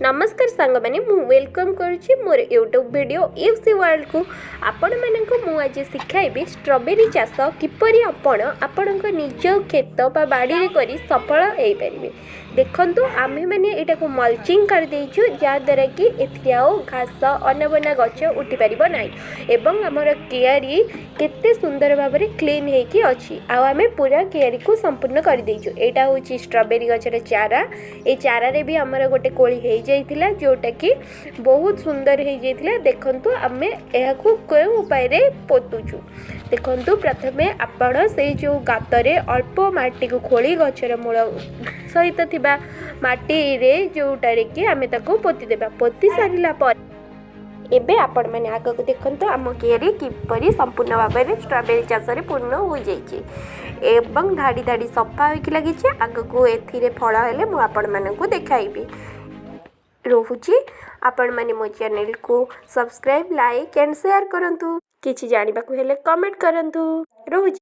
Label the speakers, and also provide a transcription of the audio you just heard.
Speaker 1: नमस्कार सांग मैंने वेलकम करुच्ची मोर यूट्यूब वीडियो यूसी वर्ल्ड को आपण मानक मुझे शिखाइबी स्ट्रॉबेरी चाष किपरि आपण निज खेत बा बाड़ी कर सफल हो पारे। देखु आमे मैंने यहाँ को मल्चिंग कर देचु जहाँद्वारा कि एथिराओ घास अनाबना गच उठी पार ना एवं आमर कियारी केते सुंदर भाव में क्लीन होकी अच्छी आमे पूरा कियारी को संपूर्ण कर देचु। यहाँ हूँ स्ट्रॉबेरी गचर चारा ये चारे भी आमर गोटे कोली हो जाइथिला जोटा कि बहुत सुंदर हो जाइथिला। देखंतु आमे एहा को कोन उपाय रे पोतुचु। देखंतु प्रथमे आपण से जो गातरे अल्प माटी को खोली गचर मूल सहित थिबा माटी रे जोटारे कि आमे ताको पोती देबा। पोती सारिला पर एबे आपण माने आग को देखंतु आम कियारी किपरि संपूर्ण भाव में स्ट्रॉबेरी चाष रे पूर्ण हो जाइछि एवं धाड़ी धाड़ी सफा होइकी लागिछि। आग को एथिरे फल हेले मु आपण मानकु देखाइबी। रोहुची आपण माने मो चैनल को सब्सक्राइब लाइक एंड शेयर करंतु। किछि जानिबा को हेले कमेंट करंतु। रोहुची।